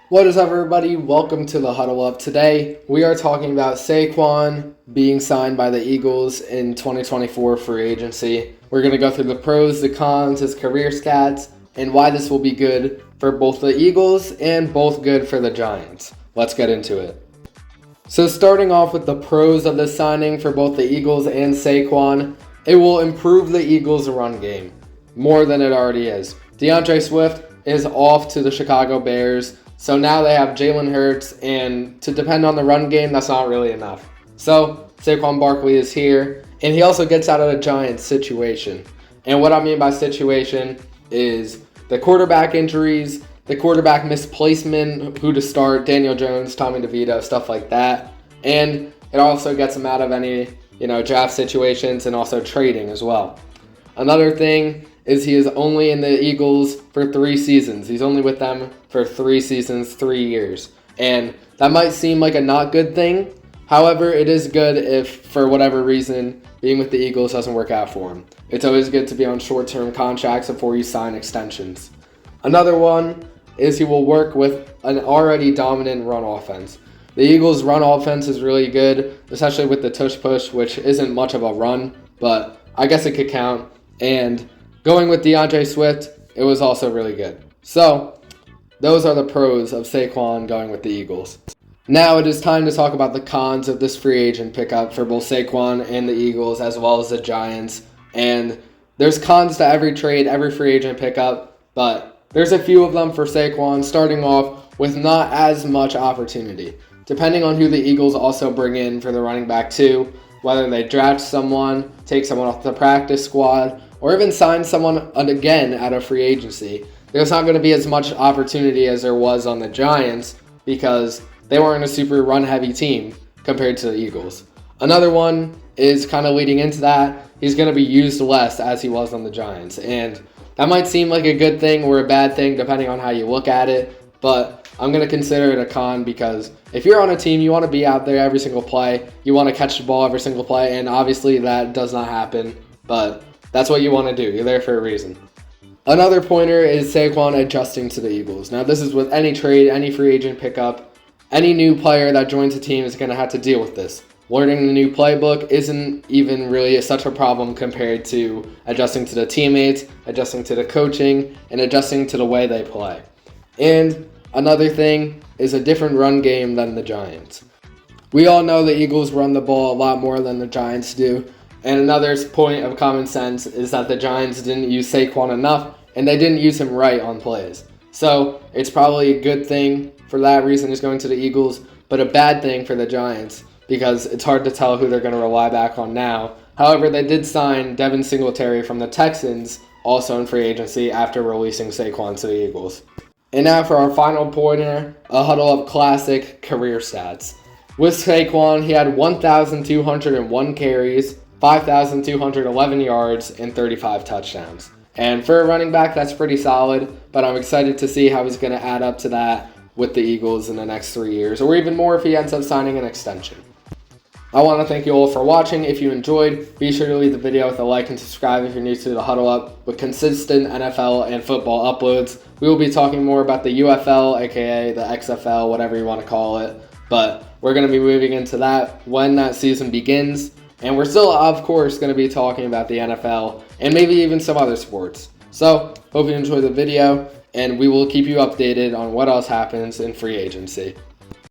What is up, everybody? Welcome to the Huddle Up. Today, we are talking about Saquon being signed by the Eagles in 2024 free agency. We're going to go through the pros, the cons, his career stats, and why this will be good for both the Eagles and both good for the Giants. Let's get into it. So starting off with the pros of this signing for both the Eagles and Saquon, it will improve the Eagles' run game more than it already is. DeAndre Swift is off to the Chicago Bears. So now they have Jalen Hurts, and to depend on the run game, that's not really enough. So Saquon Barkley is here, and he also gets out of the Giants situation. And what I mean by situation is the quarterback injuries, the quarterback misplacement, who to start, Daniel Jones, Tommy DeVito, stuff like that. And it also gets him out of any, draft situations and also trading as well. Another thing is he is only in the Eagles for 3 seasons. He's only with them for 3 seasons, 3 years. And that might seem like a not good thing. However, it is good if, for whatever reason, being with the Eagles doesn't work out for him. It's always good to be on short-term contracts before you sign extensions. Another one is he will work with an already dominant run offense. The Eagles' run offense is really good, especially with the tush-push, which isn't much of a run, but I guess it could count. And going with DeAndre Swift, it was also really good. So, those are the pros of Saquon going with the Eagles. Now it is time to talk about the cons of this free agent pickup for both Saquon and the Eagles, as well as the Giants. And there's cons to every trade, every free agent pickup, but there's a few of them for Saquon, starting off with not as much opportunity. Depending on who the Eagles also bring in for the running back too, whether they draft someone, take someone off the practice squad, or even sign someone again out of free agency, there's not going to be as much opportunity as there was on the Giants because they weren't a super run-heavy team compared to the Eagles. Another one is kind of leading into that. He's going to be used less as he was on the Giants. And that might seem like a good thing or a bad thing depending on how you look at it, but I'm going to consider it a con because if you're on a team, you want to be out there every single play. You want to catch the ball every single play, and obviously that does not happen, but that's what you want to do. You're there for a reason. Another pointer is Saquon adjusting to the Eagles. Now, this is with any trade, any free agent pickup. Any new player that joins a team is going to have to deal with this. Learning the new playbook isn't even really such a problem compared to adjusting to the teammates, adjusting to the coaching, and adjusting to the way they play. And another thing is a different run game than the Giants. We all know the Eagles run the ball a lot more than the Giants do. And another point of common sense is that the Giants didn't use Saquon enough, and they didn't use him right on plays. So it's probably a good thing for that reason he's going to the Eagles, but a bad thing for the Giants because it's hard to tell who they're going to rely back on now. However, they did sign Devin Singletary from the Texans, also in free agency, after releasing Saquon to the Eagles. And now for our final pointer, a Huddle Up classic career stats. With Saquon, he had 1,201 carries, 5,211 yards, and 35 touchdowns. And for a running back, that's pretty solid, but I'm excited to see how he's going to add up to that with the Eagles in the next 3 years, or even more if he ends up signing an extension. I want to thank you all for watching. If you enjoyed, be sure to leave the video with a like and subscribe if you're new to the Huddle Up. With consistent NFL and football uploads, we will be talking more about the UFL, aka the XFL, whatever you want to call it, but we're going to be moving into that when that season begins. And we're still, of course, going to be talking about the NFL and maybe even some other sports. So, hope you enjoyed the video, and we will keep you updated on what else happens in free agency.